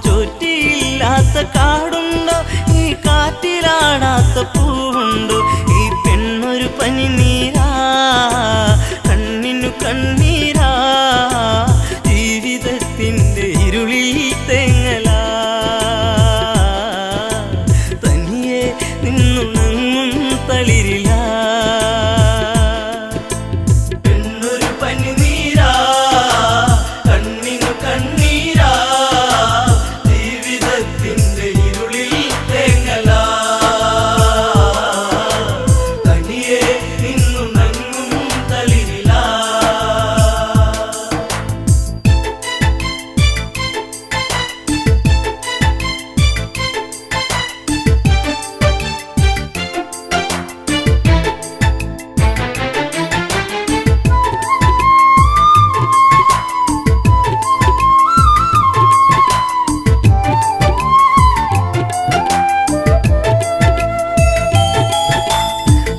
ചോറ്റിയില്ലാത്ത കാടുണ്ടോ? ഈ കാറ്റിലാടാത്ത പൂവുണ്ടോ? ഈ പെണ്ണൊരു പനിനീരാ, കണ്ണിനു കണ്ണീരാ, ജീവിതത്തിൻ്റെ ഇരുളിൽ തേങ്ങലാ, തനിയെ നിന്നുണങ്ങും തളിരില. പെണ്ണൊരു പനിനീരാ, കണ്ണിനു കണ്ണീരാ, ജീവിതത്തിൻ്റെ ഇരുളിൽ തേങ്ങലാ, തനിയെ നിന്നുണങ്ങും തളിരില.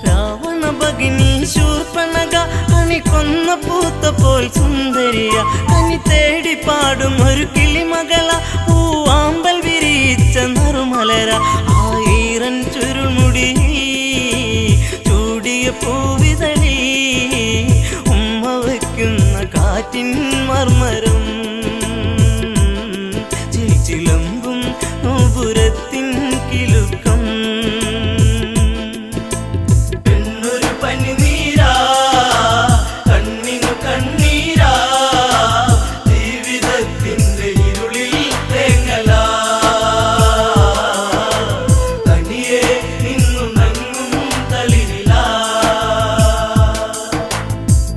രാവണ ഭഗിനി ശൂർപ്പണഖ കണിക്കൊന്ന പൂത്ത പോൽ സുന്ദരിയ, കനി തേടി പാടും ഒരു കിളിമകള, പൂവാമ്പൽ വിരിയിച്ച നറുമലര, ആയിരം ചുരുൾമുടി ചൂടിയ പൂവിതളി, ഉമ്മ വയ്ക്കുന്ന കാറ്റിൻ മർമരം, ചിലമ്പും നോപുരത്തിൻ കിലുക്കം. പെണ്ണൊരു പനിനീരാ, കണ്ണിനു കണ്ണീരാ, ജീവിതത്തിൻ്റെ ഇരുളിൽ തേങ്ങലാ, തനിയെ നിന്നുണങ്ങും തളിരില.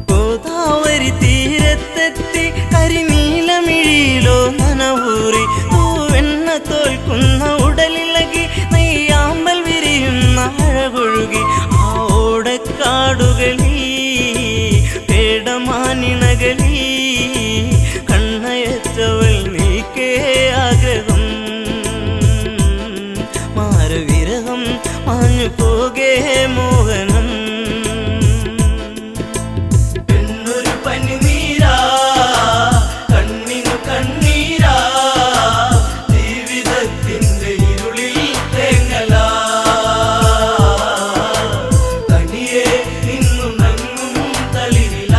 ഗോദാവരി തീരത്തെത്തി കരിനീലമിഴിയിലോ നനവൂറി, തൂവെണ്ണ തോൽക്കുന്ന ഉടലിളകി, നെയ്യാമ്പൽ വിരിയുന്ന അഴകൊഴുകി, ആ ഓടക്കാടുകളിൽ പേടമാനിണകളിൽ കണ്ണയച്ചവൾ നീക്കേ ആഗ്രഹം, മാരവിരഹം മാഞ്ഞു പോകേ മോഹനം. പെണ്ണൊരു പനിനീരാ, കണ്ണിനു കണ്ണീരാ, ജീവിതത്തിൻ്റെ ഇരുളിൽ തേങ്ങലാ, തനിയെ നിന്നുണങ്ങും തളിരില.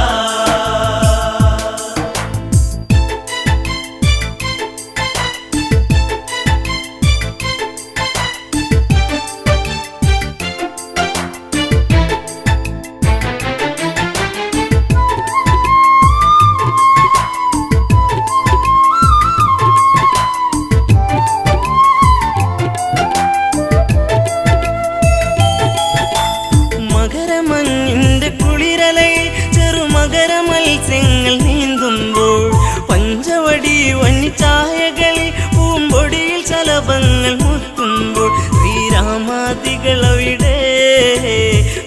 മകരമഞ്ഞിൻ്റെ കുളിരലയിൽ ചെറുമകര മത്സ്യങ്ങൾ നീന്തുമ്പോൾ, പഞ്ചവടി വന്നിച്ചായകളിൽ പൂമ്പൊടിയിൽ ശലഭങ്ങൾ മുത്തുമ്പോൾ, ശ്രീരാമാദികളവിടെ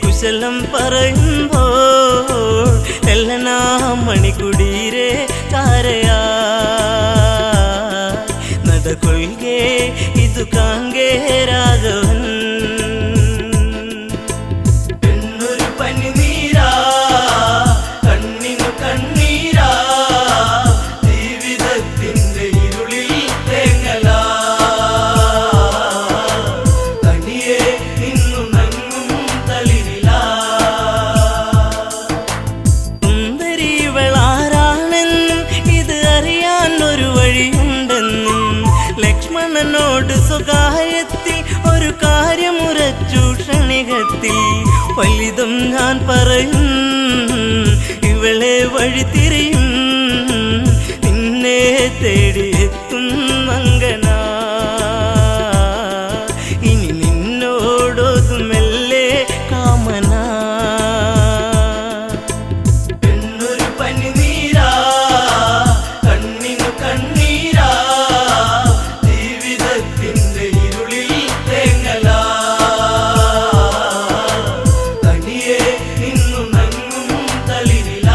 കുശലം പറയുമ്പോൾ, എല്ലനാ മണികുടീരെ ചാരയാ നടകൊള്ളുകേ ഇതു കാങ്കേ രാഘവൻ. പെണ്ണൊരു പനിനീരാ, കണ്ണിനു കണ്ണീരാ, ജീവിതത്തിൻ്റെ ഇരുളിൽ തേങ്ങലാ, തനിയെ നിന്നുണങ്ങും തളിരില. സുന്ദരിവളാരാണെന്നും ഇത് അറിയാൻ ഒരു വഴിയുണ്ടെന്നും, ലക്ഷ്മണനോട് സ്വകാര്യത്തിൽ ഒരു കാര്യമുറച്ചു ക്ഷണികത്തിൽ, വലുതും ഞാൻ പറയും ഇവളെ വഴി തിരിയും, നിന്നെ തേടിയെത്തും മങ്കനാ, ഇനി നിന്നോടൊതുമെല്ലെ കാമനാ. പെണ്ണൊരു പനിനീരാ, കണ്ണിനു കണ്ണീരാ, ജീവിതത്തിൻ്റെ ഇരുളിൽ തേങ്ങലാ, തനിയെ നിന്നുണങ്ങും തളിരില.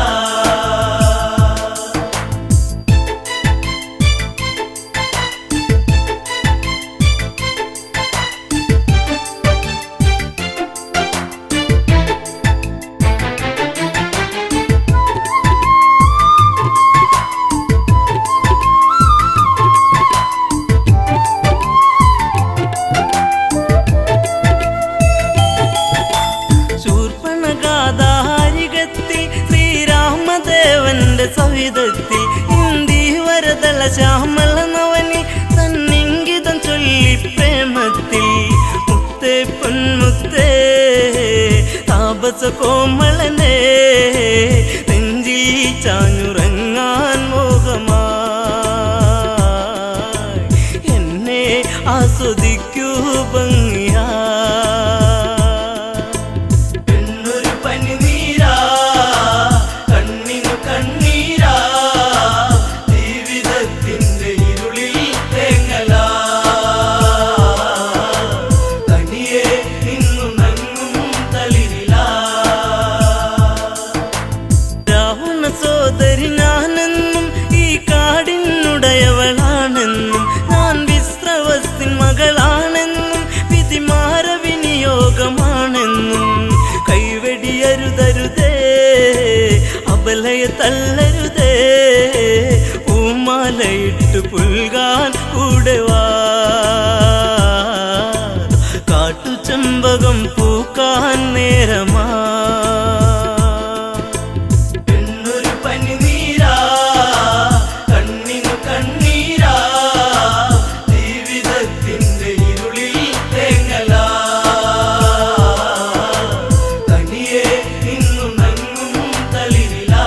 മാസകോമളനെ നെഞ്ചിൽ ചാഞ്ഞുറങ്ങാൻ മോഹമായി എന്നെ ആസ്വദിക്കൂ ഭംഗിയാ പെണ്ണൊരു പനിനീരാ കണ്ണിനു കണ്ണീരാ ജീവിതത്തിന്റെ ഇരുളിൽ തേങ്ങലാ തനിയെ നിന്നുണങ്ങും തളിരിലാ രാവണ സോദരി ഞാനെന്നും ഈ കാടിനുടയവളാണെന്നും ഞാൻ വിശ്രവസ്തിൻ മകളാണെന്നും വിധിമാര വിനിയോഗമാണെന്നും കൈവെടിയരുതരുതേ അബലയെ തള്ളരുതേ പൂമാലയിട്ട് പുൽകാൻ കൂടെ വാ കാട്ടുചെമ്പകം പൂക്കാൻ നേരമാ പെണ്ണൊരു പനിനീരാ കണ്ണിനു കണ്ണീരാ ജീവിതത്തിന്റെ ഇരുളിൽ തേങ്ങലാ തനിയെ നിന്നുണങ്ങും തളിരിലാ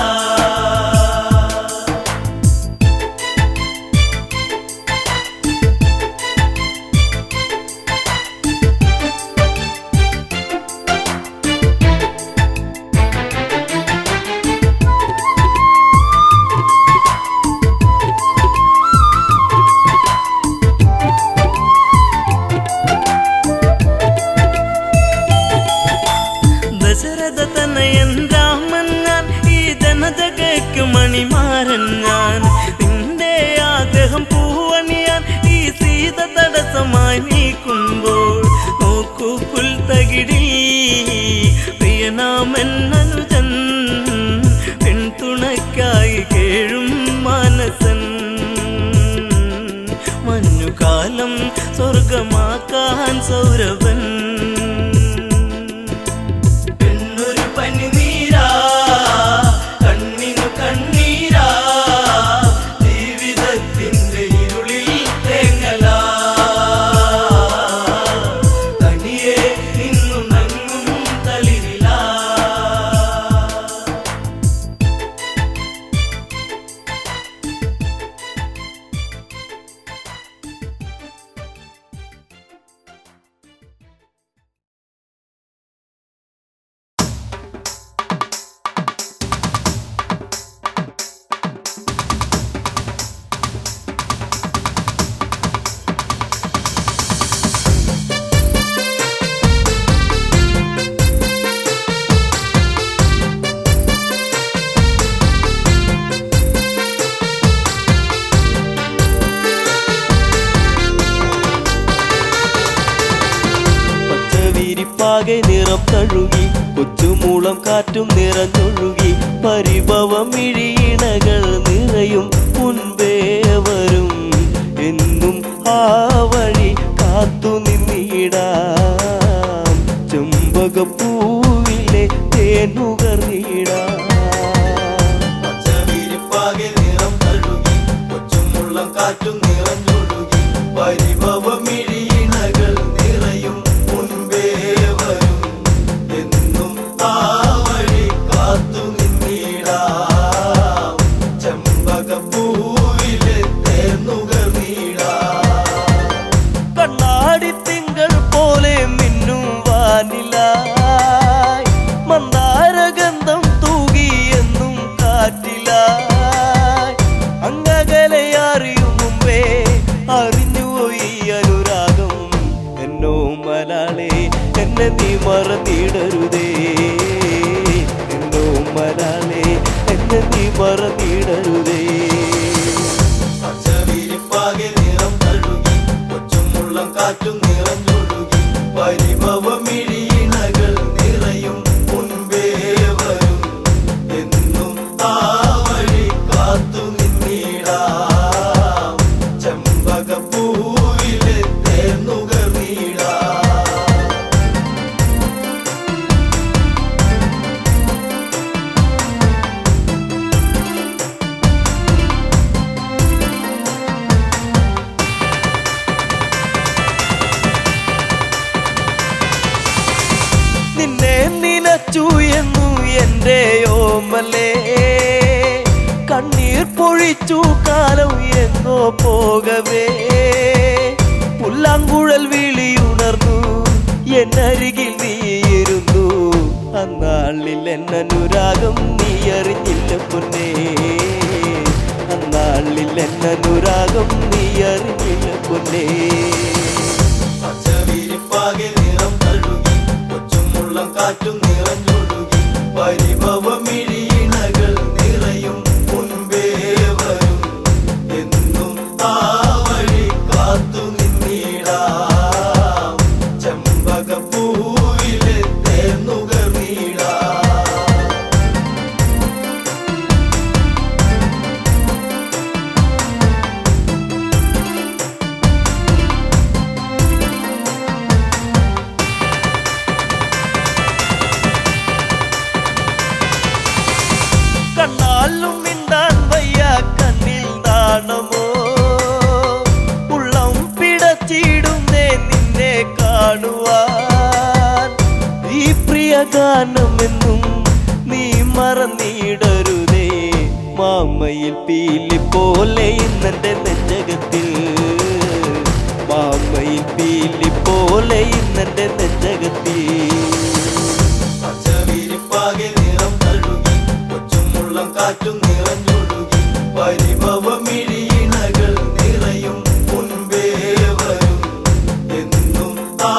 ദശരഥ തനയൻ രാമൻ ഞാൻ ഈ ജനജഗയ്ക്കു മണിമാരൻ ഞാൻ നിന്റെ ആഗ്രഹം പൂവണിയാൻ ഈ സീത തടസ്സമായി നീക്കുമ്പോൾ നോക്കൂ പുൽത്തകിടിൽ പ്രിയനാമൻ അനുജൻ പെൺതുണയ്ക്കായി കേഴും മാനസൻ മഞ്ഞുകാലം സ്വർഗമാക്കാൻ സൗരഭൻ പെണ്ണൊരു പനിനീരാ കണ്ണിനു കണ്ണീരാ ജീവിതത്തിന്റെ ഇരുളിൽ തേങ്ങലാ തനിയെ നിന്നുണങ്ങും തളിരിലാ പച്ചവിരിപ്പാകെ നിറം തഴുകി കൊച്ചുമൂളം കാറ്റും നിറഞ്ഞൊഴുകി പരിഭവം ഇഴിയിണകൾ നിറയും മുൻപേ വരും എന്നും ആ വഴി കാത്തു നിന്നിടാം ചെമ്പകപ്പൂവിലെ തേനുകർന്നിടാം പച്ചവിരിപ്പാകെ നിറം തഴുകി കൊച്ചുമുള്ളം കാറ്റും നിറഞ്ഞൊഴുകി പരിഭവം ഇഴിയിണകൾ നിറയും മുൻപേ വരും എന്നും ആ വഴി കാത്തു നിന്നിടാം ചെമ്പകപ്പൂവിലെ തേനുകർന്നിടാം കണ്ണാടി തിങ്കൾ പോലെ മിന്നും വാനിലായി മന്ദാരഗന്ധം തൂകി എന്നും കാറ്റിലായി അങ്ങകലെ അറിയും മുമ്പേ അറിഞ്ഞുപോയി അനുരാഗം എന്നോ മലാളെ എന്നെ നീ മറന്നിടരുതേ എന്നോ മലാളെ എന്നെ നീ മറന്നിടരുതേ പച്ചവിരിപ്പാകെ നിറം തഴുകി കൊച്ചുമുള്ളം കാറ്റും നിറഞ്ഞൊഴുകി പരിഭവമിഴിയിണകൾ നിറയും മുൻപേ വരും എന്നും ആ വഴി കാത്തു നിന്നിടാം ചെമ്പകപ്പൂവിലെ തേനുകർന്നിടാം നിന്നെ നിനച്ചു സ്നേഹമല്ലേ കണ്ണീർ പൊഴിച്ചു കാലം എങ്ങോ പോകവേ പുല്ലാങ്കുഴൽ വിളിയുണർന്നു എന്നരികിൽ നീയിരുന്നു അന്നാളിൽ എന്നനുരാഗം നീ അറിഞ്ഞില്ല പൊന്നേ അന്നാളിൽ എന്നനുരാഗം നീ അറിഞ്ഞില്ല പൊന്നേ പച്ചവിരിപ്പാകെ നിറം തഴുകി കൊച്ചുമുള്ളം കാറ്റും നിറഞ്ഞൊഴുകി പരിഭവമിഴിയിണകൾ നിറയും മുൻപേ വരും എന്നും ആ വഴി കാത്തു നിന്നിടാം ചെമ്പകപ്പൂവിലെ തേന്നുകർന്നിടാം കണ്ണാലും മിണ്ടാൻ വയ്യ കണ്ണിൽ നാണമോ ഉള്ളം പിടച്ചിടുന്നേ നിന്നെ കാണുവാൻ ഈ പ്രിയ ഗാനമെന്നും നീ മറന്നിടരുതേ മാമയിൽ പീലി പോലെ ഇന്നെന്റെ നെഞ്ചകത്തിൽ മാമയിൽ പീലി പോലെ ഇന്നെന്റെ നെഞ്ചകത്തിൽ പച്ചവിരിപ്പാകെ നിറം തഴുകി കൊച്ചുമുള്ളം കാറ്റും നിറഞ്ഞൊഴുകി പരിഭവമിഴിയിണകൾ നിറയും മുൻപേ വരും എന്നും ആ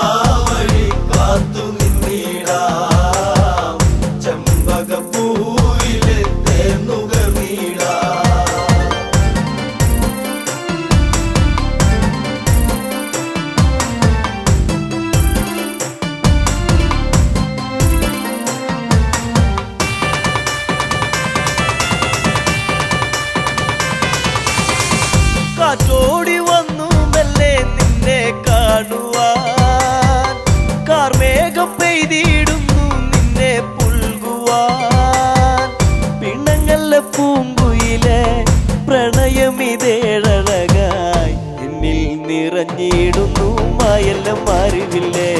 വഴി കാത്തു നിന്നിടാം ചെമ്പകപ്പൂവിലെ തേന്നുകർന്നിടാം കാറ്റോടി വന്നു മെല്ലെ നിന്നെ കാണുവാൻ കാർമേഘം പെയ്തിടുന്നു നിന്നെ പുൽകുവാൻ പിണങ്ങല്ല പൂങ്കുയിലെ പ്രണയമിതേഴഴകായി എന്നിൽ നിറഞ്ഞിടുന്നു മായെല്ലാം അറിവില്ലേ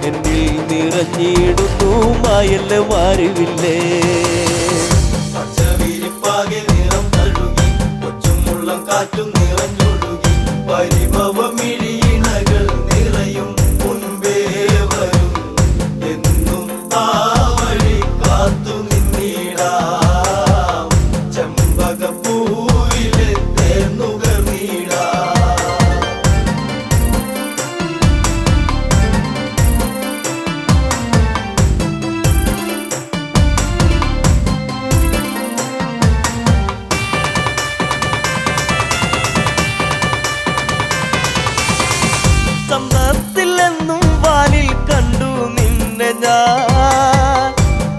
എന്നിൽ നിറഞ്ഞിടുന്നു മായെല്ലാം അറിവില്ലേ പച്ചവിരിപ്പാകെ നിറം തഴുകി കൊച്ചുമുള്ളം കാറ്റും നിറഞ്ഞൊഴുകി പരിഭവമിഴിയിണകൾ നിറയും മുൻപേ വരും എന്നും ആ വഴി കാത്തു നിന്നിടാം ചെമ്പകപ്പൂവിലെ തേന്നുകർന്നിടാം സമ്മത്തിലെന്നും വാനിൽ കണ്ടു നിന്നെ ഞാൻ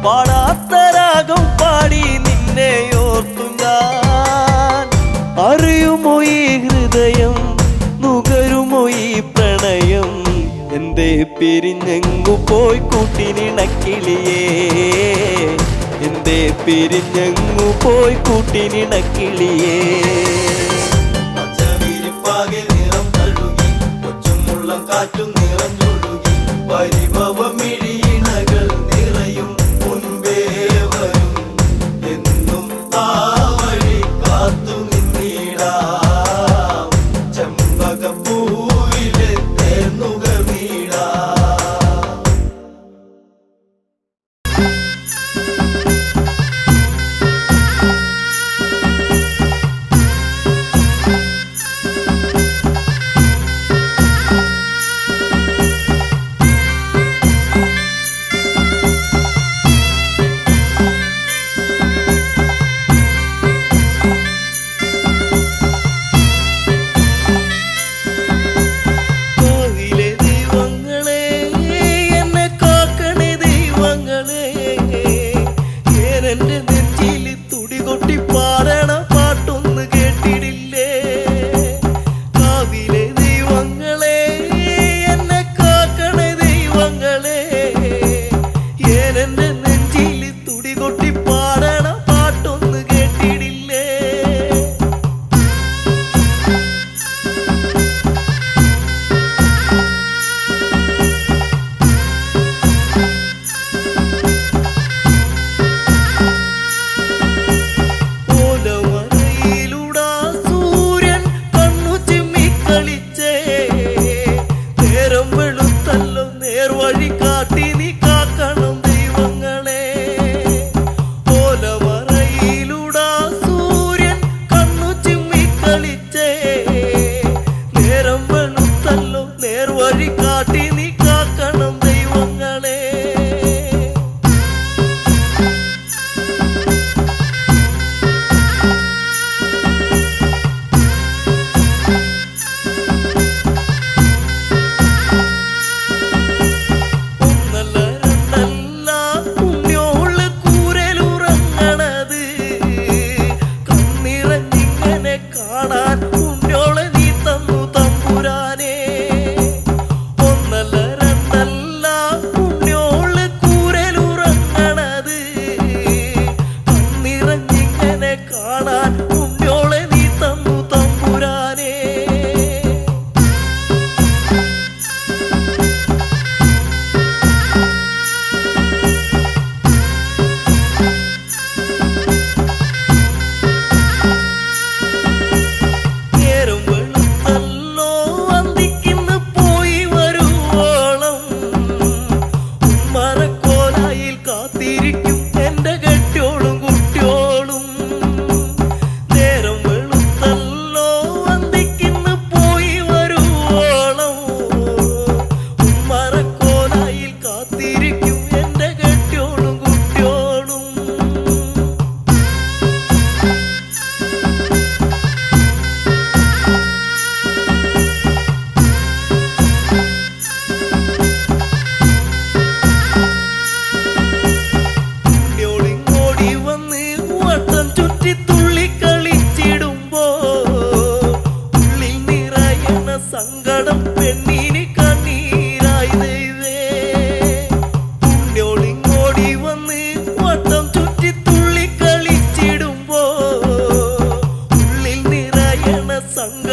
പാടാത്ത രാഗം പാടി നിന്നെ ഓർത്തു ഞാൻ അറിയുമോ ഈ ഹൃദയം നുകരുമോ ഈ പ്രണയം എന്തേ പിരിഞ്ഞെങ്ങു പോയി കൂട്ടിനിണക്കിളിയേ എന്തേ പിരിഞ്ഞെങ്ങു പോയി കൂട്ടിനിണക്കിളിയേ പച്ചവിരിപ്പാകെ നിറം തഴുകി കൊച്ചുമുള്ളം കാറ്റും നിറഞ്ഞൊഴുകി പരിഭവമിഴിയിണകൾ നിറയും മുൻപേ വരും എന്നും ആ വഴി കാത്തു നിന്നിടാം ചെമ്പകപ്പൂവിലെ തേന്നുകർന്നിടാം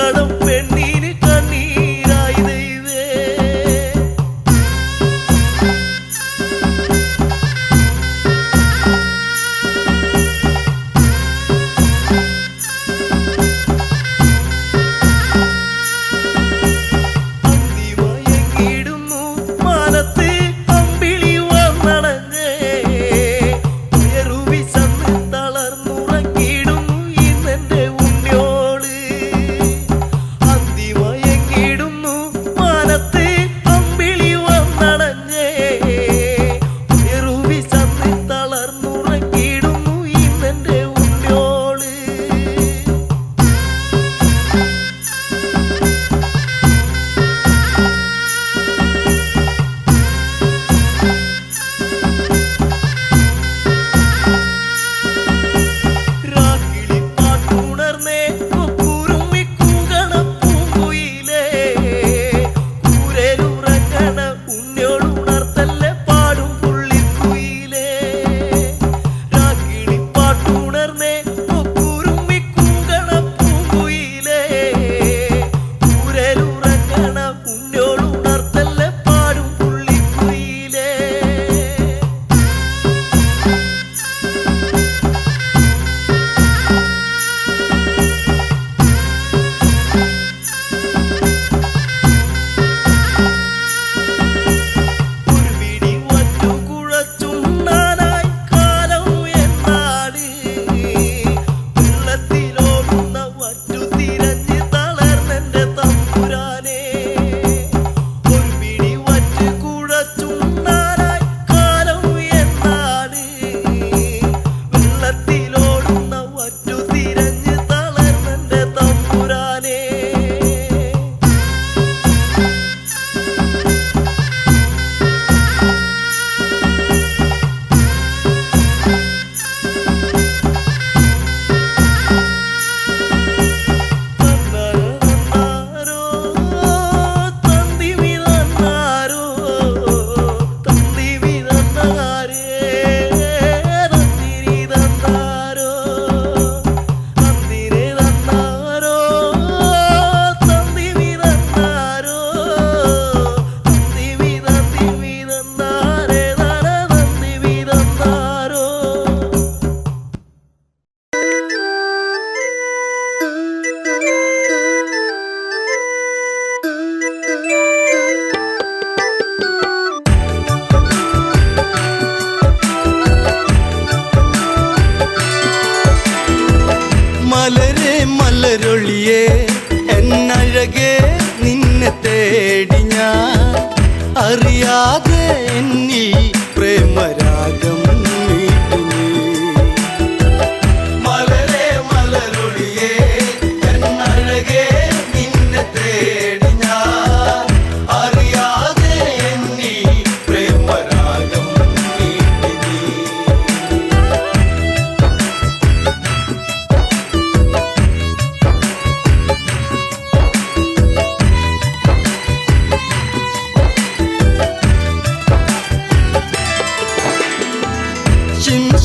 സങ്കടം പെണ്ണിന് കണ്ണീരായി ദൈവേ. അന്തിമയങ്ങിടുന്നു മാനത്ത് അമ്പിളി വന്നണഞ്ഞേ, ഉയരുവി ചന്ന് തളർന്നുറങ്ങിടുന്നു ഇന്നെന്റെ ഉണ്ണിയോള്. അന്തിമയങ്ങിടുന്നു മാനത്ത് അമ്പിളി വന്നണഞ്ഞേ, ഉയരുവി ചന്ന് തളർന്നുറങ്ങിടുന്നു ഇന്നെന്റെ ഉണ്ണിയോള്. രാക്കിളി പാട്ടുണർന്നേ കുറുമി കൂകണ പൂങ്കുയിലേ, കൂരലുറങ്ങണ ഉണ്ണിയോളുണർത്തല്ലേ പാടും പുള്ളിക്കുയിലേ. രാക്കിളി പാട്ടുണർന്നേ കുറുമി കൂകണ പൂങ്കുയിലേ, കൂരലുറങ്ങണ ഉണ്ണിയോളുണർത്തല്ലേ പാടും പുള്ളിക്കുയിലേ. ഒരു പിടി വറ്റു കുഴച്ചുണ്ണാനായി കാലം എന്നാട്, വെള്ളത്തിലോടുന്ന വറ്റു തിരഞ്ഞ് തളർന്നെന്റെ തമ്പുരാനെ. ഒരു പിടി വറ്റ് കുഴച്ചുണ്ണാനായി കാലം എന്നാട്, വെള്ളത്തിലോടുന്ന വറ്റു തിരഞ്ഞ് തളർന്നെന്റെ തമ്പുരാനെ. തന്നാരോ തന്തിവി തന്നാരോ തന്തിവി തന്നാരേ, തന്തിരി തന്നാരോ തന്തിരി തന്നാരോ തന്തിവി തന്നാരോ തന്തിവി തന്നാരേ തന തന്തിവി തന്നാരോ. മലരെ മലരൊളിയേ എന്നഴകേ നിന്നെ തേടി ഞാൻ, അറിയാതെ എന്നിൽ പ്രേമരാഗം മീട്ടി നീ. മലരെ മലരൊളിയേ എന്നഴകേ നിന്നെ തേടി ഞാൻ, അറിയാതെ എന്നിൽ പ്രേമരാഗം മീട്ടി നീ.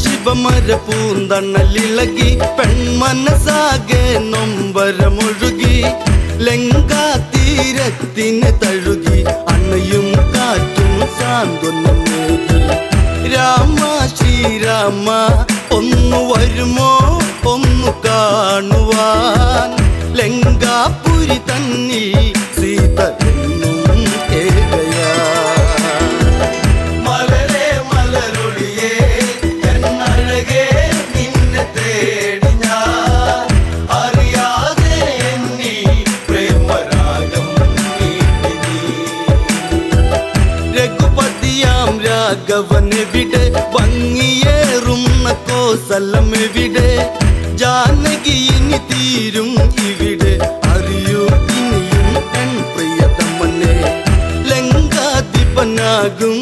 ശിവമര പൂന്തണലിളകി പെൺമനസാകെ നൊമ്പരമൊഴുകി, ലങ്കാതീരത്തിന് തഴുകി അണയും കാറ്റും സാന്ത്വനമേകി. രാമ ശ്രീരാമ ഒന്നു വരുമോ ഒന്നു കാണുവാൻ, ലങ്കാപുരി തന്നിൽ സീത എന്നും ഏകയാ. മലരെ മലരൊളിയേ എന്നഴകേ നിന്നെ തേടി ഞാൻ, അറിയാതെ എന്നിൽ പ്രേമരാഗം മീട്ടി നീ. രഘുപതിയാം രാഘവനെവിടെ, ഭംഗിയേറുന്ന കോസലമെവിടെ, ജാനകി ഇനി തീരും ഇവിടെ, അറിയൂ ഇനിയും എൻ പ്രിയതമനെ. ലങ്കാധിപനാകും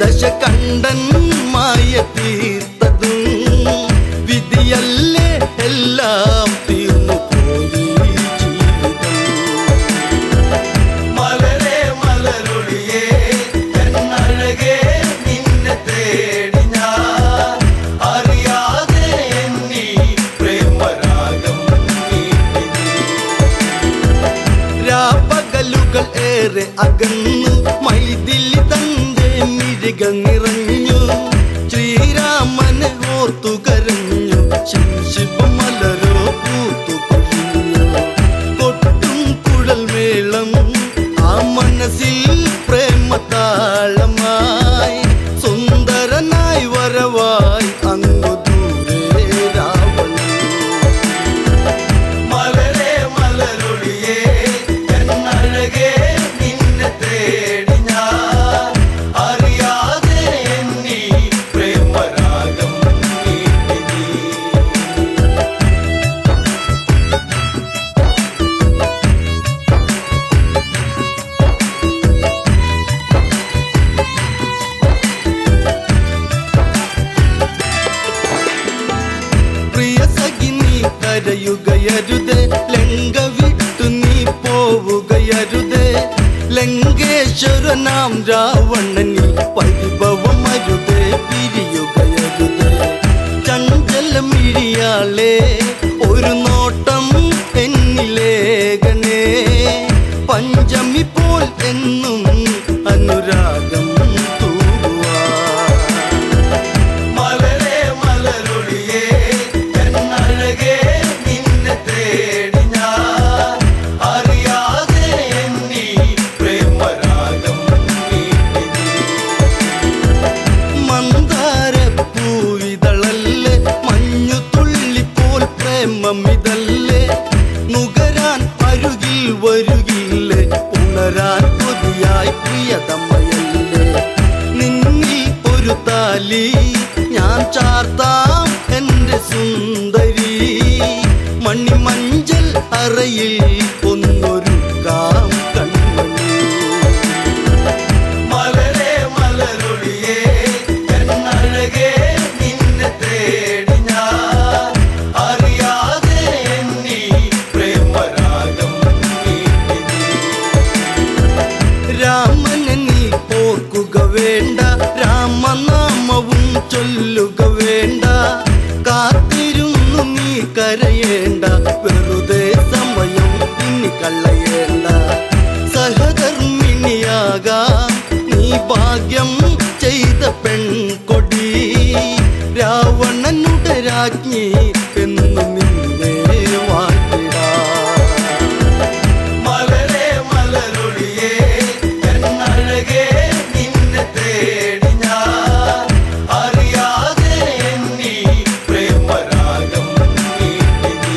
ദശകണ്ഠൻ മായ തീർത്തതും വിധിയല്ലേ, എല്ലാം തീർന്നു പോയി ജീവിതം. മലരെ മലരൊളിയേ എന്നഴകേ നിന്നെ തേടി ഞാൻ, അറിയാതെ എന്നിൽ പ്രേമരാഗം മീട്ടി നീ. രാപകലുകൾ ഏറെ അകന്നു മൈഥിലി തന്റെ മിഴികൾ നിറഞ്ഞു ശ്രീരാമനെ ഓർത്തു കരഞ്ഞു ശിവമലരോ പൂത്തു കൊഴിഞ്ഞു കൊട്ടും കുഴൽ മേളം ആ മനസ്സിൽ പ്രേമതാളമായി സുന്ദരനായി വരവായി അങ്ങു ദൂരെ രാവണൻ മലരേ മലരൊളിയേ എന്നഴകേ നിന്നെ തേടി ഞാൻ അറിയാതെ എന്നീ പ്രേമരാഗം നീട്ടി നീ പ്രിയ സഖി നീ കരയുകയരുതേ ലങ്ക വിട്ടു നീ പോവുകയരുതേ ലങ്കേശ്വരനാം രാവണനി പരിഭവമരുതേ പിരിയുകയരുതേ ചഞ്ചലമിഴിയാളെ ഒരു നോട്ടം എന്നിലേഖനേ പഞ്ചമി പോൽ എന്നും അനുരാഗം ഇതല്ലേ നുകരാൻ അരുകിൽ വരുകില്ലേ ഉണരാൻ കൊതിയായി പ്രിയതമ്മയല്ലേ നിന്നിൽ ഒരു താലി ഞാൻ ചാർത്താം എൻ്റെ സുന്ദരി മണിമഞ്ചൽ അറയിൽ ഒന്നൊരുക്കാം കൺമണി മലരേ മലരൊളിയേ എന്നഴകേ നിന്നെ തേടി ഞാൻ അറിയാതെ എന്നീ പ്രേമരാഗം നീട്ടി നീ രാമനെ നീ ഓർക്കുക വേണ്ട രാമനാമവും ചൊല്ലുക വേണ്ട കാത്തിരുന്നു നീ കരയേണ്ട വെറുതെ സമയം ഇനി കളയേണ്ട സഹധർമ്മിണിയാകാം നീ ഭാഗ്യം ചെയ്ത പെൺകൊടി രാവണനുടെ രാജ്ഞി എന്നു നിന്നെ വാഴ്ത്തിടാം മലരേ മലരൊളിയേ എന്നഴകേ നിന്നെ തേടി ഞാൻ അറിയാതെ എന്നീ പ്രേമരാഗം നീട്ടി നീ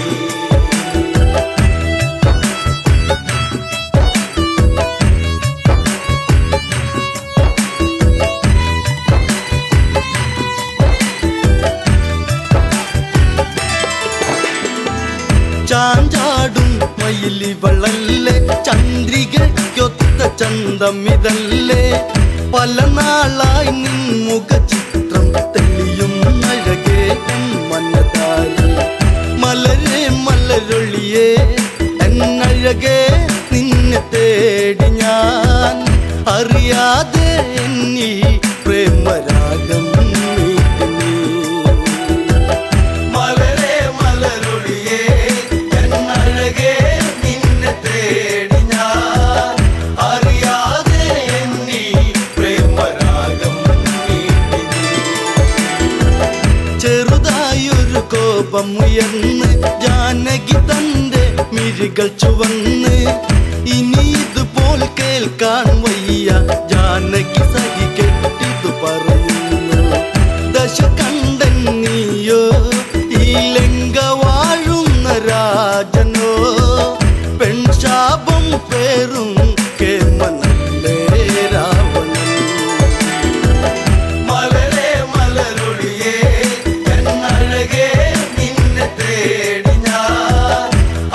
ചാഞ്ചാടും മയിലിവളല്ലേ ചന്ദ്രികയ്ക്കൊത്ത ചന്തമിതല്ലേ പല നാളായി നിൻമുഖ ചിത്രം തെളിയും അഴകേ മനതാരി മലരേ മലരൊളിയേ എന്നഴകേ നിന്നെ തേടി ഞാൻ അറിയാതെ എന്നീ പ്രേമരാഗം നീട്ടി നീ മലരേ മലരൊളിയേ എന്നഴകേ നിന്നെ തേടി ഞാൻ അറിയാതെ എന്നീ പ്രേമരാഗം നീട്ടി നീ ചെറുതായൊരു കോപമുയർന്ന് ജാനകി തന്റെ മിഴികൾ ചുവന്ന് ഇനി ഇതുപോൽ കേൾക്കാൻ വയ്യ ജാനകി സഹി കെട്ടിതു പറയുന്നു ദശകണ്ഠൻ നീയോ ഈ ലങ്ക വാഴുന്ന രാജനോ പെൺശാപം പേറും കേമനല്ലേ രാവണൻ മലരേ മലരൊളിയേ എന്നഴകേ നിന്നെ തേടി ഞാൻ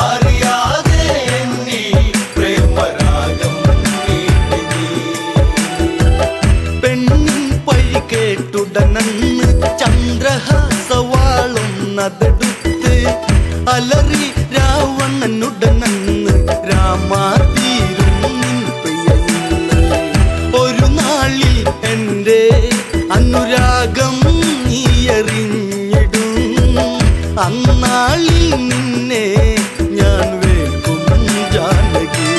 അറിയാതെ എന്നീ പ്രേമരാഗം നീട്ടി നീ പെണ്ണിൻ പഴി കേട്ടുടനന്ന് ചന്ദ്രഹാസവാളുന്നതെടുത്ത് അലറി രാവണനുടനന്ന് രാമാതീരും നിൻ പ്രിയന്ന് ഒരു നാളിൽ എൻ്റെ അനുരാഗം നീ അറിഞ്ഞിടും അന്നാളിൽ നിന്നെ ഞാൻ വേൽക്കും ജാനകി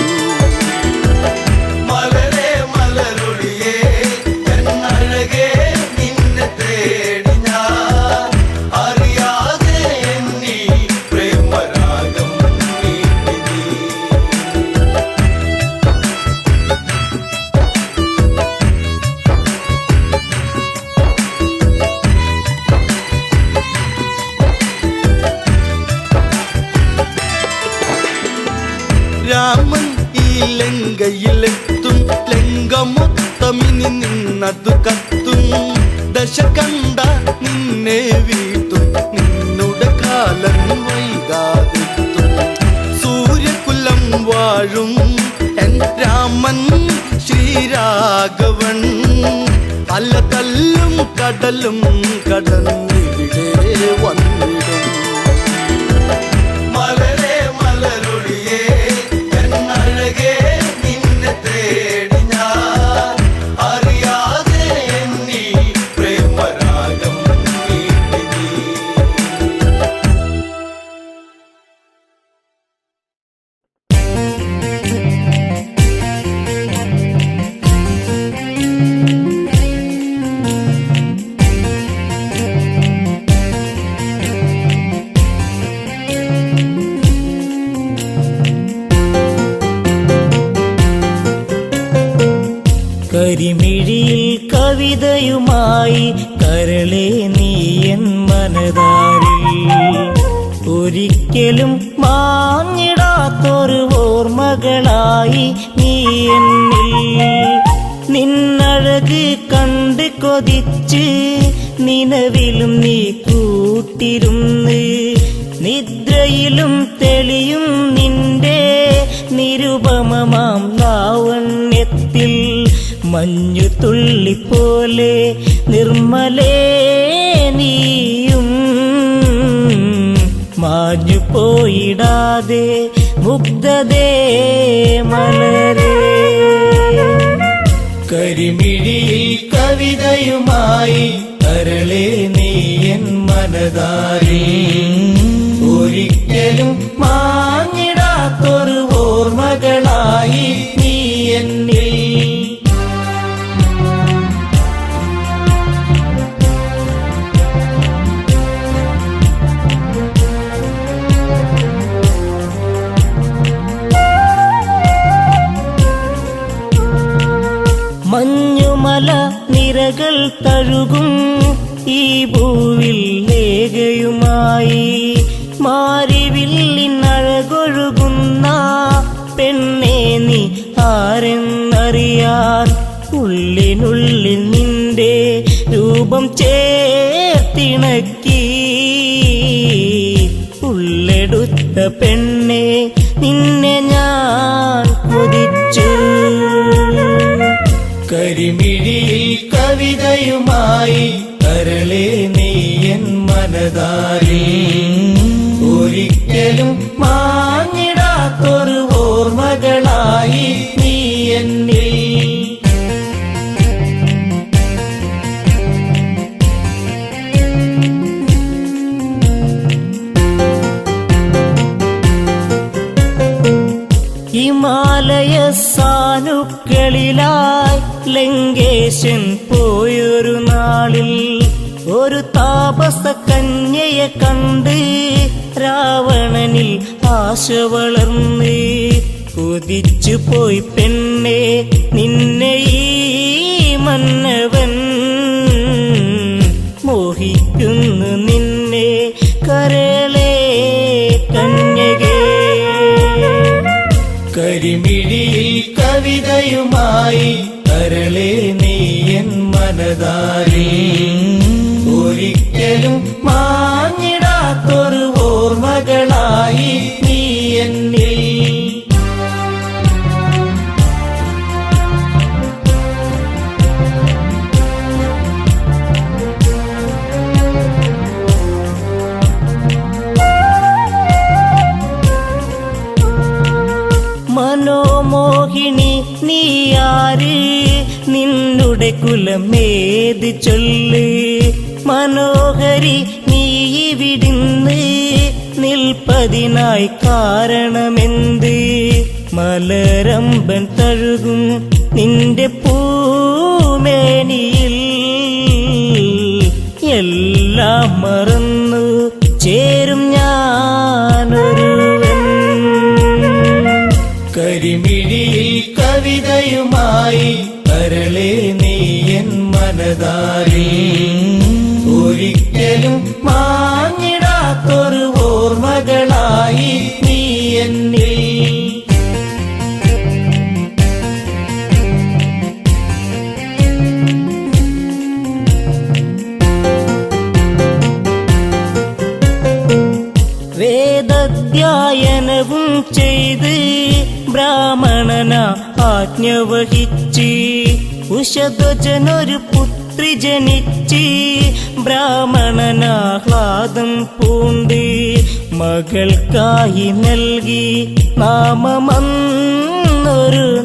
ലങ്കയിലെത്തും ലങ്കമൊത്തമിനി നിന്നതു കത്തും ദശ കണ്ട നിന്നെ വീഴ്ത്തും നിന്നുടെ കാലം വൈകാതെത്തും സൂര്യകുലം വാഴും എൻ രാമൻ ശ്രീരാഘവൻ അല്ല തല്ലും കടലും കടന്നിവിടെ വന്നിടും മലരെ മലരൊളിയേ എന്നഴകേ നിന്നെ തേടി ഞാൻ അറിയാതെ എന്നീ പ്രേമരാഗം നീട്ടി നീ. കരിമിഴിയിൽ കവിതയുമായി കരളെ നീയൻ മനതാരിൽ ഒരിക്കലും മാഞ്ഞിടാത്തൊരു ഓർമ്മകളായി നീ എന്നിൽ നിന്നഴക് കണ്ട് കൊതിച്ച് നിലവിലും നീ കൂട്ടിരുന്ന് നിദ്രയിലും തെളിയും നിന്റെ നിരുപമമാം ലാവണ്യത്തിൽ മഞ്ഞു തുള്ളിപ്പോലെ നിർമ്മലേ നീയും മാഞ്ഞു പോയിടാതെ മുഗ്ധതേ മലരേ കരിമിഴിയിൽ കവിതയുമായി കരളെ നീയൻ മനതാരിൽ ഒരിക്കലും മാഞ്ഞിടാത്തൊരു ഓർമ്മകളായി നീ എന്നിൽ മഞ്ഞുമല നിരകൾ തഴുകും ഈ ഭൂവിൽ ലേഖയുമായി മാരിവില്ലിനഴകൊഴുകുന്ന പെണ്ണെ നീ ആരെന്നറിയാൻ ഉള്ളിനുള്ളിൽ നിന്റെ രൂപം ചേർത്തിണക്കി ഉള്ളെടുത്ത പെണ്ണെ നിന്നെ ഞാൻ കൊതിച്ചു കരിമിഴിയിൽ കവിതയുമായി കരളെ നീയൻ മനതാരിൽ ഒരിക്കലും മാഞ്ഞിടാത്തൊരു ഓർമ്മകളായി നീ എന്നിൽ ഹിമാലയ സാനുക്കളിലായി ലങ്കേശൻ പോയൊരു നാളിൽ ഒരു താപസ കന്യയെ കണ്ട് രാവണനിൽ ആശ വളർന്ന് കുതിച്ചു പോയി പെണ്ണെ നിന്നെ ഈ മന്നവൻ മോഹിക്കുന്നു നിന്നെ കരളെ കന്യകേ കരിമിഴിയിൽ കവിതയുമായി കരളെ നീയൻ മനതാരിൽ ഒരിക്കലും മാഞ്ഞിടാത്തൊരു ഓർമ്മകളായി നീ എന്നിൽ മനോമോഹിനി നീയാര് നിന്നുടെ കുലമേത് ചൊല്ല് മനോഹരി നീ വിടുന്ന് നിൽപ്പതിനായി കാരണമെന്ത് മലരമ്പൻ തഴുകും നിന്റെ പൂമേനിയിൽ എല്ലാം മറന്നു ചേരും ഞാനൊരുവൻ കരിമിഴിയിൽ കവിതയുമായി കരളെ നീയൻ മനതാരിൽ ഒരിക്കലും മാഞ്ഞിടാത്തൊരു ഓർമ്മകളായി നീ എന്നിൽ ബ്രാഹ്മണന ആജ്ഞ വഹിച്ച് ഉഷധ്വജനൊരു പുത്രി ജനിച്ച് ബ്രാഹ്മണനാഹ്ലാദം പൂണ്ട് മകൾക്കായി നൽകി നാമമന്നൊരു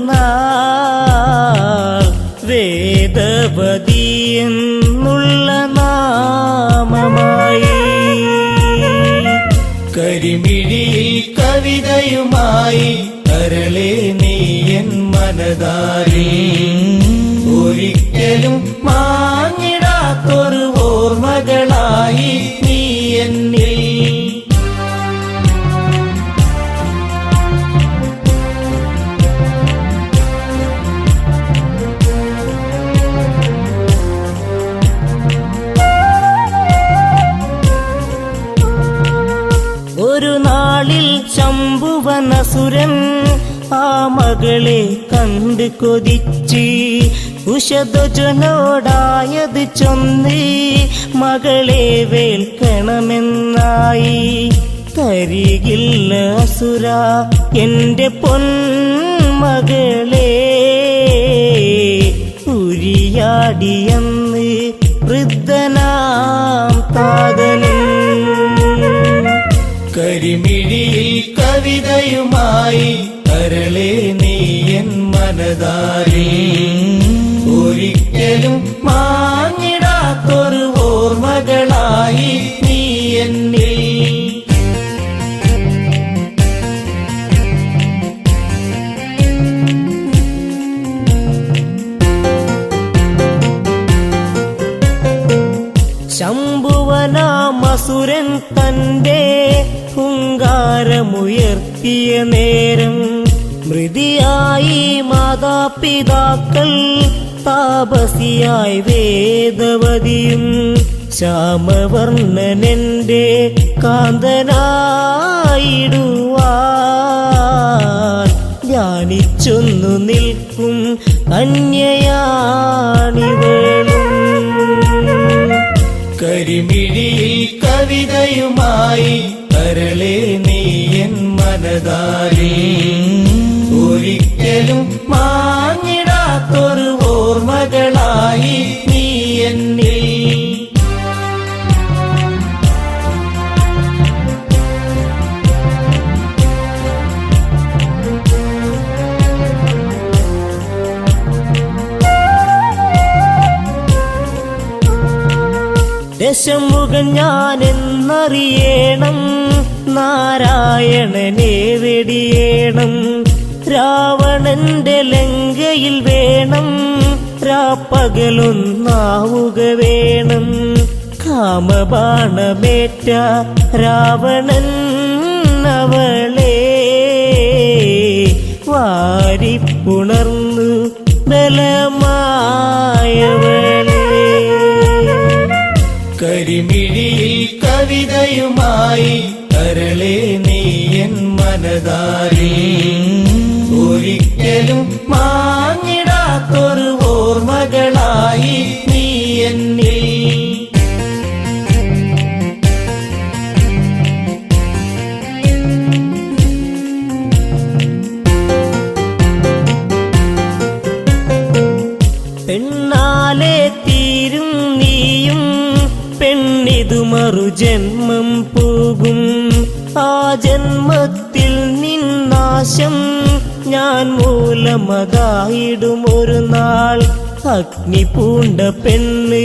നാൾ വേദവതി എന്നുള്ള നാമമായി. കരിമിഴിയിൽ കവിതയുമായി കരളെ നീ എൻ മനതാരി ഒരിക്കലും മാഞ്ഞിടാത്തൊരു ഓർമ്മകളായി നീ എന്നിൽ. ഒരു നാളിൽ ശംഭുവനസുരൻ ആ മകളെ കണ്ട് കൊതിച്ച് ഉഷധ്വജനോടായത് ചൊന്ന് മകളെ വേൽക്കണമെന്നായി. തരികില്ല അസുര എന്റെ പൊന്മകളെ ഉരിയാടിയെന്ന് വൃദ്ധനാം താതനും. കരിമിഴിയിൽ കവിതയുമായി കരളെ നീ എൻ മനതാരി ഒരിക്കലും മാഞ്ഞിടാത്തൊരു ഓർമ്മകളായി നീ എന്നിൽ. ശംഭുവനാമസുരൻ തന്റെ ഹുങ്കാരമുയർത്തിയ നേരം മൃതിയായി മാതാപിതാക്കൾ താപസിയായി വേദവതിയും ശ്യാമവർണ്ണനെന്റെ കാന്തനായിടുവാൻ ധ്യാനിച്ചൊന്നു നിൽക്കും കന്യയാണിവളും. കരിമിഴിയിൽ കവിതയുമായി കരളെ നീ എൻ മനതാരി ഒരിക്കലും മാഞ്ഞിടാത്തൊരു ഓർമ്മകളായി നീ എന്നിൽ. ദശമുഖൻ ഞാനെന്നറിയണം നാരായണനെ വെടിയേണം രാവണന്റെ ലങ്കയിൽ വേണം രാപ്പകലൊന്നാവുക വേണം. കാമബാണമേറ്റ രാവണൻ അവളെ വാരിപ്പുണർന്നു ബലമായവളെ. കരിമിഴിയിൽ കവിതയുമായി കരളെ നീ എൻ മനതാരി ഒരിക്കലും മാഞ്ഞിടാത്തൊരു ഓർമ്മകളായി നീ എന്നിൽ. പെണ്ണാലെ തീരും നീയും പെണ്ണിതു മറുജന്മം പോകും. ആ ജന്മത്തിൽ നിന്നാശം ഞാൻ മൂലമതായിടുമൊരു നാൾ. അഗ്നി പൂണ്ട പെണ്ണ്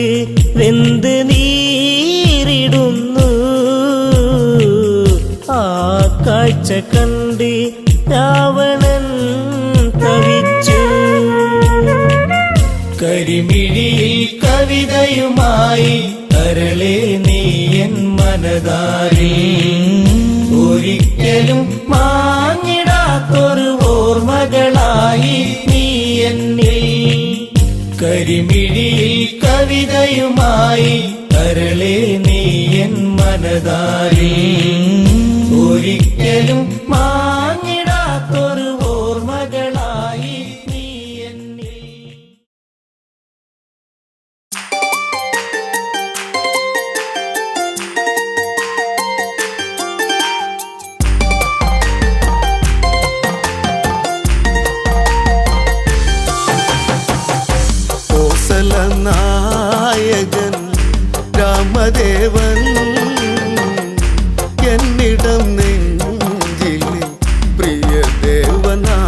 വെന്ത് നീറിടുന്നു. ആ കാഴ്ച കണ്ട് രാവണൻ തവിച്ചു. കരിമിഴിയിൽ കവിതയുമായി കരളെ നീ എൻ മനതാരി ഒരിക്കലും മാഞ്ഞിടാത്തൊരു ഓർമ്മകളായി നീ എന്നിൽ. കരിമിഴിയിൽ കവിതയുമായി കരളെ നീ എൻ മനതാരി ഒരിക്കലും മാഞ്ഞിടാത്തൊരു ഓർമ്മകളായി നീ എന്നിൽ. നായകൻ രാമദേവൻ എന്നിടം നെഞ്ചിലെ പ്രിയ ദേവനാ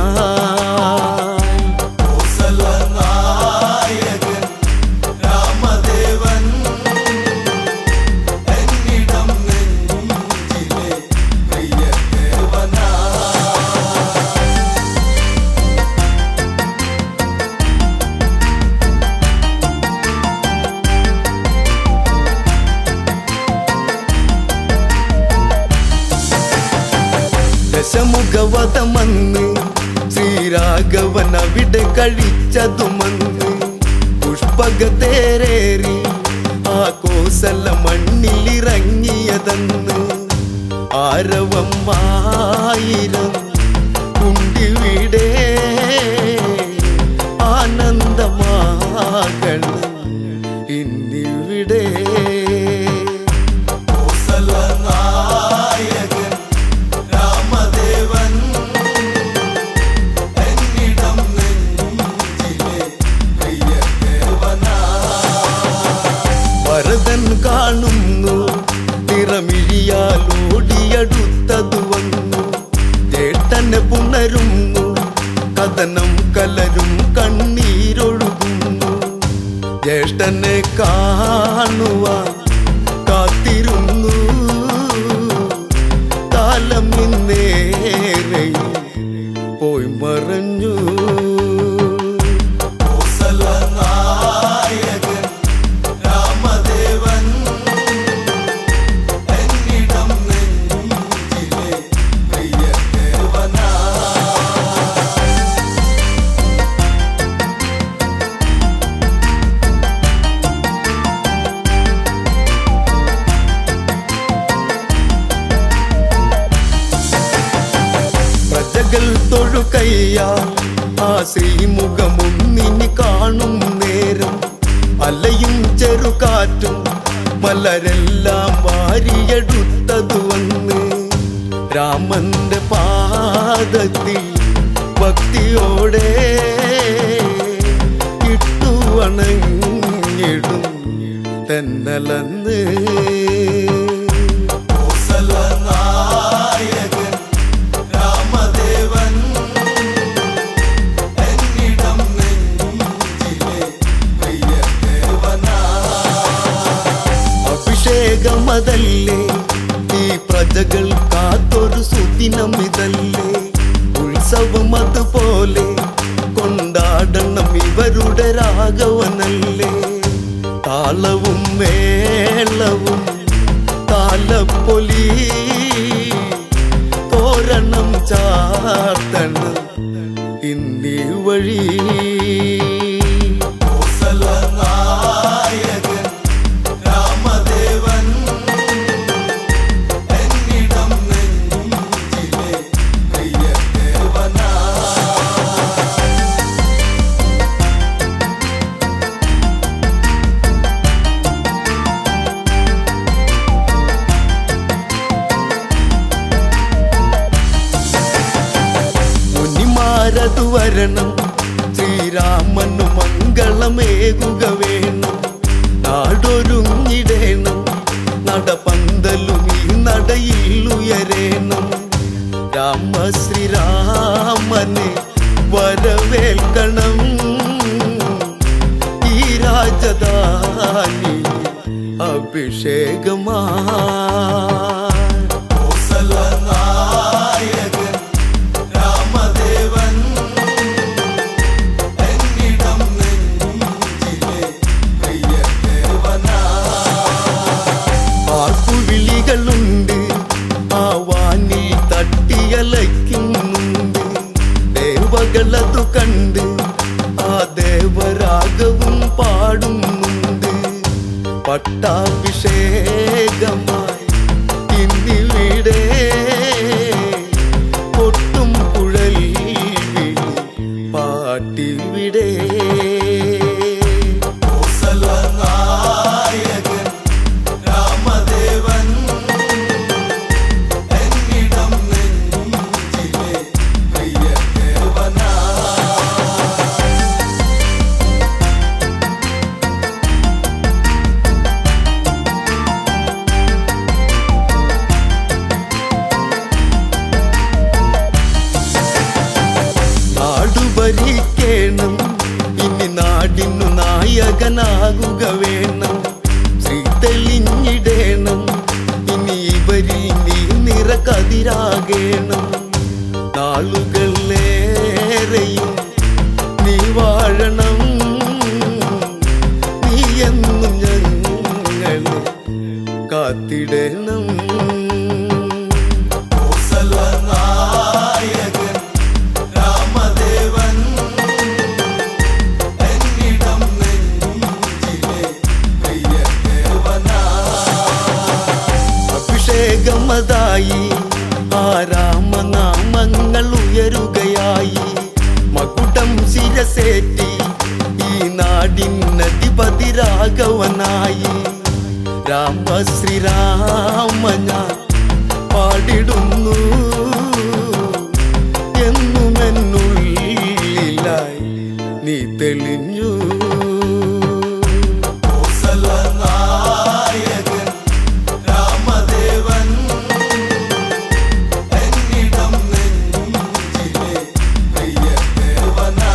നായകൻ രാമദേവൻ എന്നിടം നെഞ്ചിലെ പ്രിയ ദേവനാ ദശമുഖവധമന്ന് ശ്രീരാഘവൻ അവിടെ കഴിച്ചതുമന്ന് പുഷ്പകതേരേറി ആ കോസല മണ്ണിലിറങ്ങിയതെന്ന് ആരവം ആയിരം കുണ്ടിവിടെ ആനന്ദമാകണം ഇന്നിവിടെ കോസല നായകൻ രാമദേവൻ എന്നിടം നെഞ്ചിലെ പ്രിയ ദേവനാ ഭരതൻ കാണുന്നു നിറമിഴിയാൽ ഓടിയടുത്തതു വന്നു ചേട്ടനെ പുണരുന്നു കഥനം കലരും കണ്ണീരൊഴുകുന്നു ജ്യേഷ്ഠനെ കാണുവാൻ കാത്തിരുന്നു കാലം ഇന്നേറെ പോയി മറഞ്ഞു കോസല നായകൻ രാമദേവൻ എന്നിടം നെഞ്ചിലെ പ്രിയ ദേവനാ പ്രജകൾ തൊഴുകയ്യ ആ ശ്രീമുഖമൊന്നിനി കാണും നേരം അലയും ചെറുകാറ്റും മലരെല്ലാം വാരിയെടുത്തതു വന്ന് രാമന്റെ പാദത്തിൽ ഭക്തിയോടെ ഇട്ടു വണങ്ങിടും തെന്നലന്ന് കോസല നായകൻ രാമദേവൻ എന്നിടം നെഞ്ചിലെ പ്രിയ ദേവനാ അഭിഷേകമതല്ലേ ഈ പ്രജകൾ കാത്തൊരു സുദിനം ഇതല്ലേ ഉത്സവം അതുപോലെ കൊണ്ടാടണം ഇവരുടെ രാഘവനല്ലേ താളവും മേളവും താലപ്പൊലി തോരണം ചാർത്തണം ഇന്ത്യ വഴി കോസല നായകൻ രാമദേവൻ എന്നിടം നെഞ്ചിലെ പ്രിയ ദേവനാ മുനിമാരതു വരണം ശ്രീരാമനു മംഗളമേകുക വേണം നാടൊരുങ്ങിടേണം നടപന്തലും ഈ നടയിൽ ഉയരേണം രാമശ്രീരാമനെ വരവേൽക്കണം ഈ രാജധാനി അഭിഷേകമാ കോസല നായകൻ രാമദേവൻ എന്നിടം നെഞ്ചിലെ പ്രിയ ദേവനാ ആർപ്പുവിളികളുണ്ട് ആ വാനിൽ തട്ടിയലയ്ക്കുന്നുണ്ട് ദേവകളതു കണ്ട് ആ ദേവരാഗവും പാടുന്നുണ്ട് പട്ടാഭിഷേകമായി ഇന്നിവിടെ കൊട്ടും കുഴൽ വിളി പാട്ടിവിടെ കോസല നായകൻ രാമദേവൻ എന്നിടം നെഞ്ചിലെ പ്രിയ ദേവനാ നാടു ഭരിക്കേണം, ഇനി നാടിനു നായകനാകുക വേണം. ശ്രീ തെളിഞ്ഞിടേണം, ഇനി ഇവരിൽ നീ നിറകതിരാകേണം. നാളുകളേറെയും നീ വാഴണം, നീ എന്നും ഞങ്ങളെ കാത്തിടണം. നായകൻ രാമദേവൻ എന്നിടം നെഞ്ചിലെ പ്രിയ ദേവനാ. അഭിഷേകമതായി ആ രാമനാമങ്ങൾ ഉയരുകയായി. മകുടം ശിരസേറ്റി ഈ നാടിനധിപതി രാഘവനായി. രാമ ശ്രീരാമ ഞാൻ പാടിടുന്നു, എന്നുമെന്നുള്ളിലായി നീ തെളിഞ്ഞു. നായകൻ രാമദേവൻ എന്നിടം നെഞ്ചിലെ പ്രിയ ദേവനാ.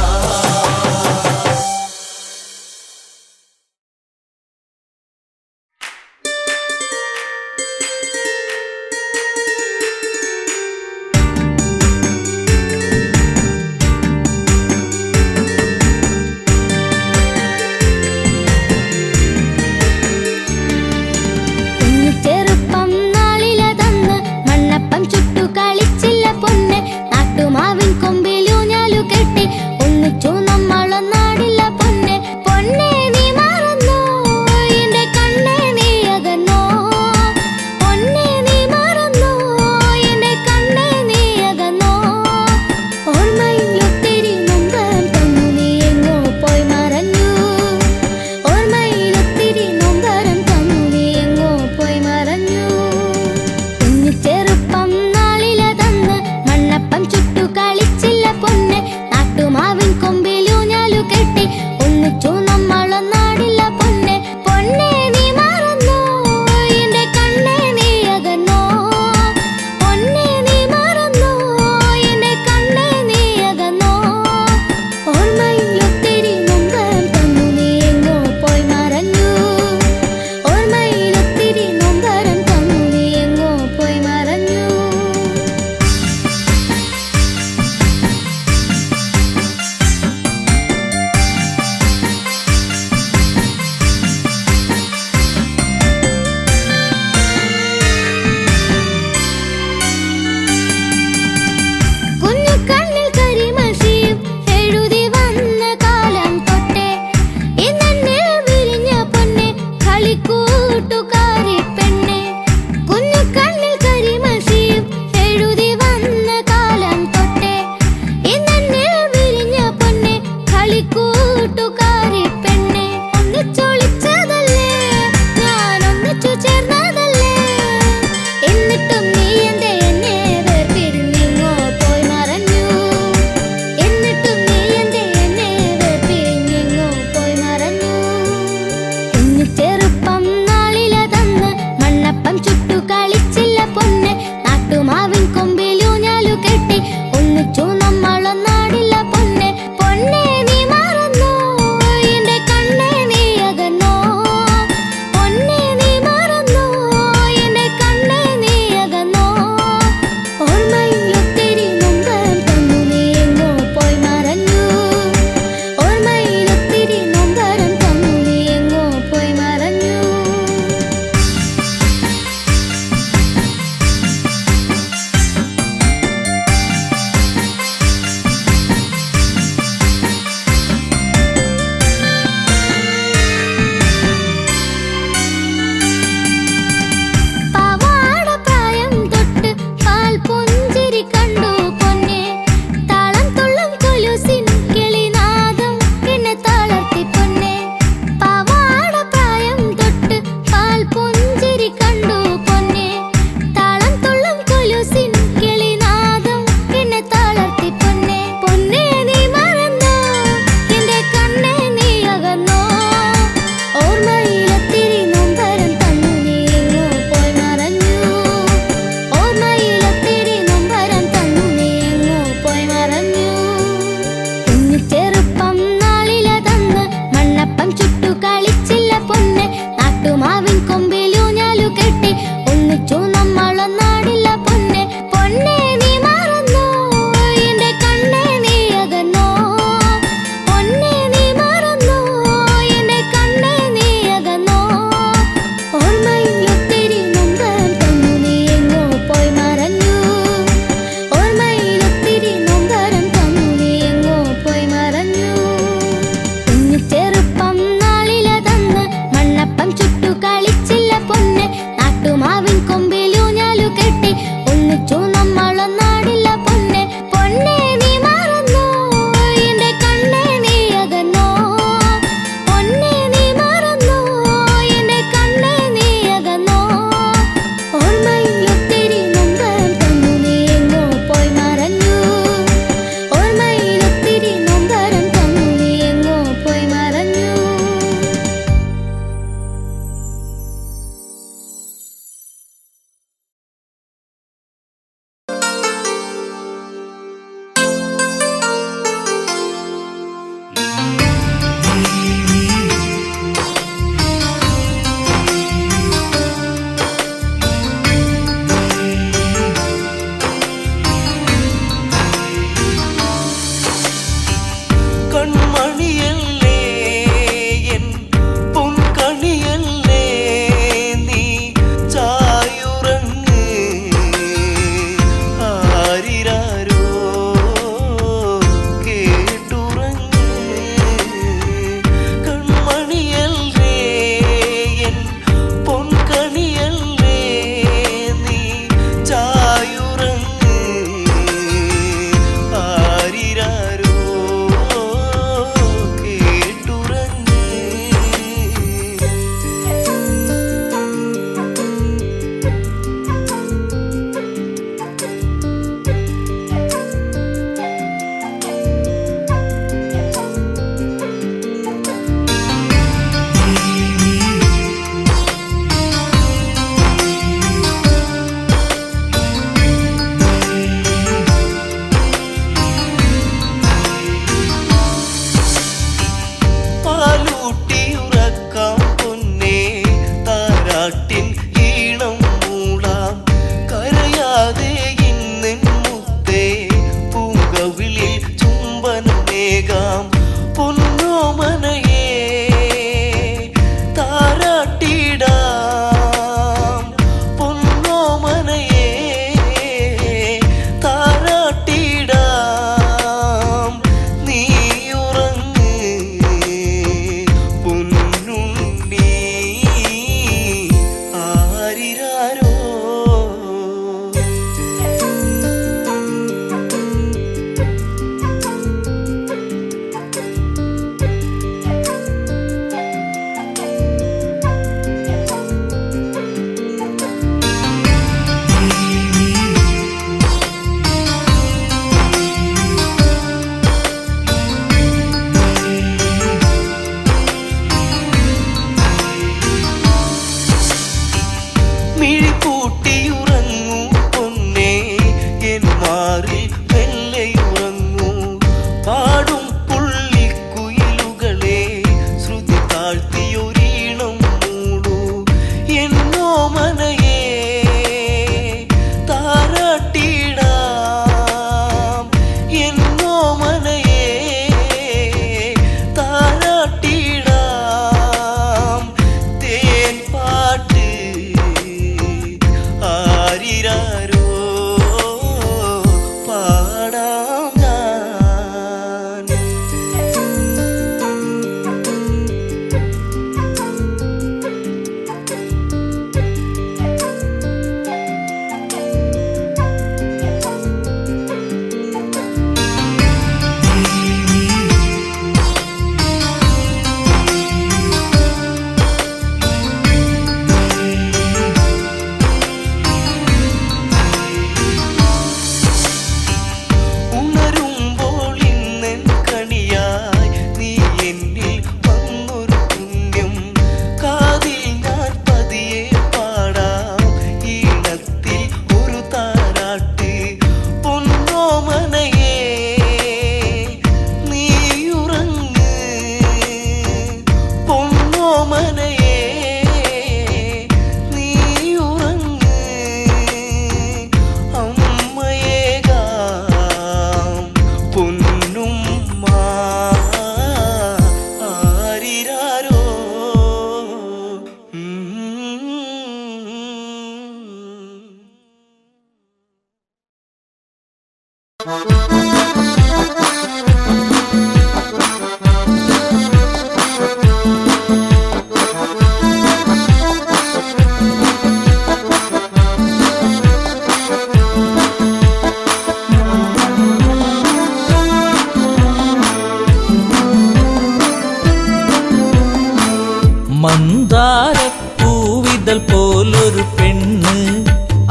പൂവിതൽ പോലൊരു പെണ്ണ്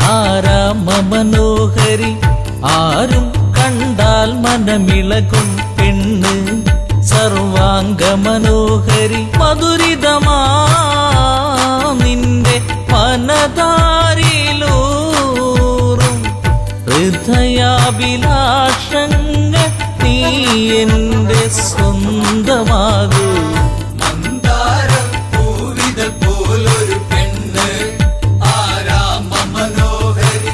ആരാമ മനോഹരി ആരും കണ്ടാൽ മനമിളകും പെണ്ണ് സർവാംഗ മനോഹരി മധുരിതമാ നിന്റെ മനതാരിലൂറും ഹൃദയാഭിലാഷങ്ങൾ നീ എന്റെ സ്വന്തമാകൂ മന്ദാരം പൂവിതൽ പോലൊരു പെണ്ണ് ആരാമ മനോഹരി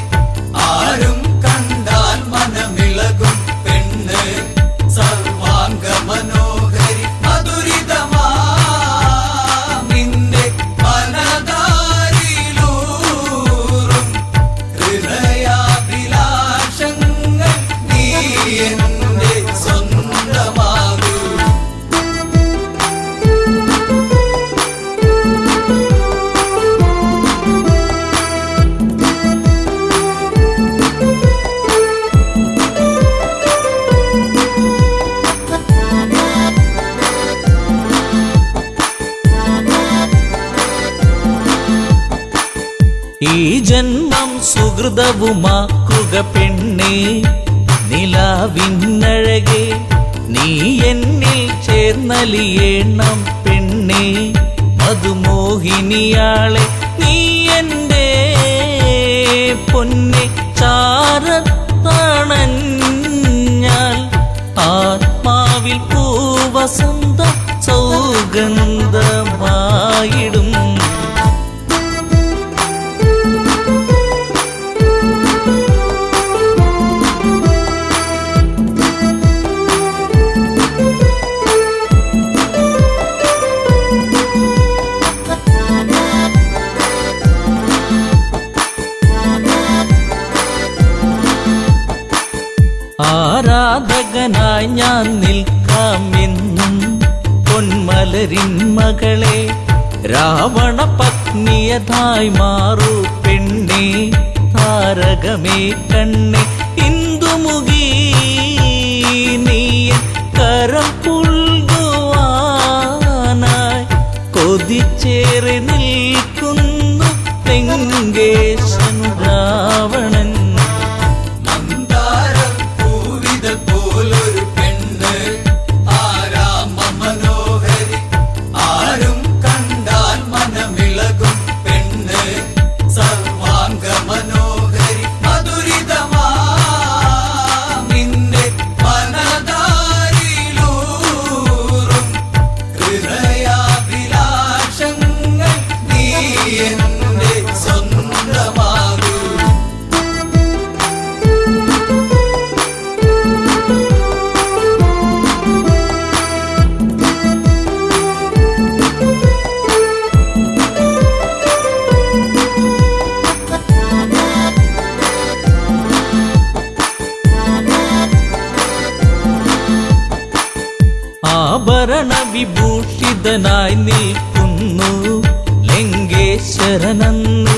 ആരും കണ്ടാൽ മനമിളകും പെണ്ണ് സർവാംഗ മനോഹരി മധുരിതമാ നിന്റെ മനതാരിലൂറും ഹൃദയാഭിലാഷങ്ങൾ നീ എന്റെ സ്വന്തമാകൂ ഈ ജന്മം സുഹൃതവുമാക്കുക പെണ്ണേ നിലാവിന്നഴകെ നീ എന്നിൽ ചേർന്നലിയേണം പെണ്ണേ മധുമോഹിനിയാളെ നീ എൻ്റെ പൊന്നെ ചാരത്തണഞ്ഞാൽ ആത്മാവിൽ പൂവസന്ത സൗഗന്ധമായിടും ആരാധകനായി ഞാൻ നിൽക്കാമെന്നും പൊന്മലരിൻ മകളെ രാവണ പത്നിയതായി മാറൂ പെണ്ണേ താരകമേ കണ്ണേ ഇന്ദുമുഖി നീയ കരം പുൽകുവാനായി കൊതിച്ചേറി നിൽക്കുന്നു ലങ്കേശൻ രാവണൻ മന്ദാരം പൂവിതൽ പോലൊരു പെണ്ണ് ആരാമ മനോഹരി ആരും കണ്ടാൽ മനമിളകും പെണ്ണ് സർവാംഗ മനോഹരി മധുരിതമാ നിന്റെ മനതാരിലൂറും ഹൃദയാഭിലാഷങ്ങൾ നീ എന്റെ സ്വന്തമാകൂ ആഭരണ വിഭൂഷിതനായി നിൽക്കുന്നു ലങ്കേശ്വരനന്ന്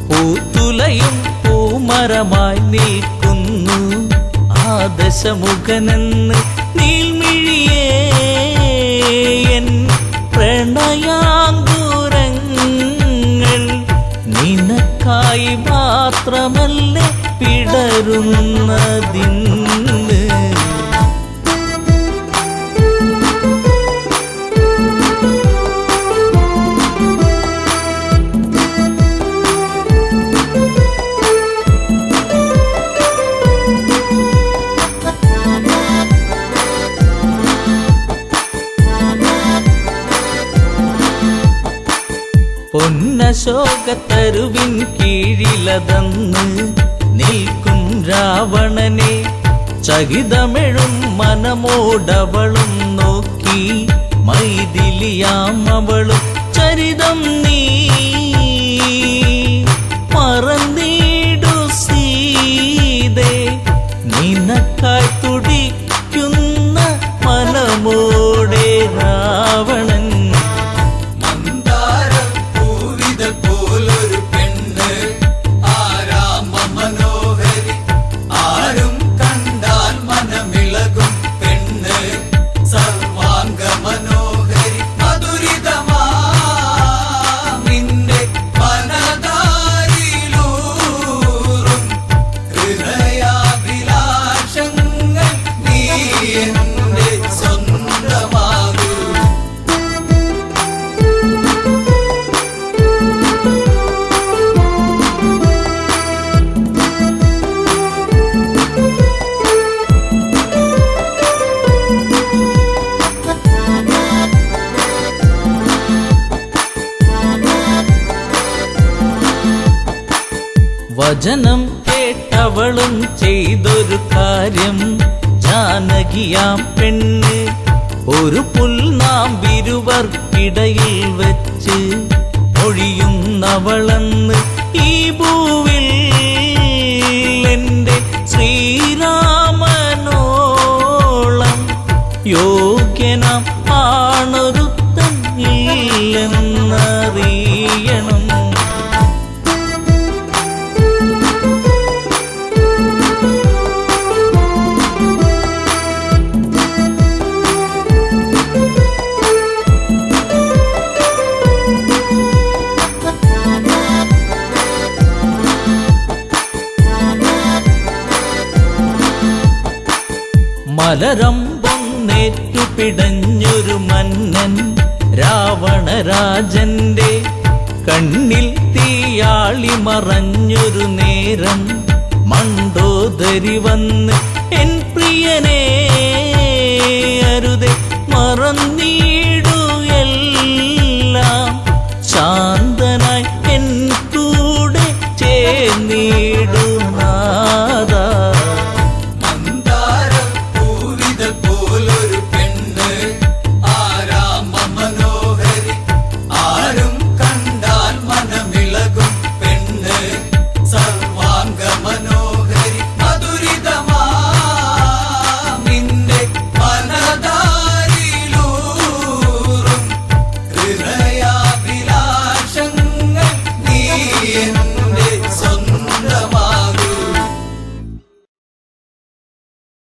പൂത്തുലയും പൂമരമായി നിൽക്കുന്നു ആദശമുഖനെന്ന് നീൽമിഴിയേ എൻ പ്രണയാങ്കുരങ്ങൾ നിനക്കായി മാത്രമല്ലേ പിടരുന്നതിന്ന് പൊന്നശോകത്തരുവിൻ കീഴിലതന്ന് നിൽക്കും രാവണനെ ചകിതമെഴും മനമോടവളും നോക്കി മൈഥിലിയാം അവളും ചരിതം നീ മറന്നീടു സീതേ നിനക്കായി തുടിക്കുന്ന മനമോടെ രാവണൻ മന്ദാരം പൂവിതൽ പോലൊരു പെണ്ണ് ആരാമ മനോഹരി ആരും കണ്ടാൽ മനമിളകും പെണ്ണ് സർവാംഗ മനോഹരി മധുരിതമാ നിന്റെ വചനം കേട്ടവളും ചെയ്തൊരു കാര്യം, ജാനകിയാം പെണ്ണ് ഒരു പുൽനാമ്പിരുവർക്കിടയിൽ വെച്ച് ഒഴിയുന്നവളെന്ന് ഈ ഭൂവിൽ എൻ്റെ ശ്രീരാമനോളം യോഗ്യനാം ആണൊരുത്തൻ ഇല്ലെന്നറിയണം. മലരമ്പൊന്നേറ്റു പിടഞ്ഞൊരു മന്നൻ രാവണരാജന്റെ കണ്ണിൽ തീയാളി മറഞ്ഞൊരു നേരം, മണ്ടോദരി വന്ന് എൻ പ്രിയനെ അരുതെ മറന്നീ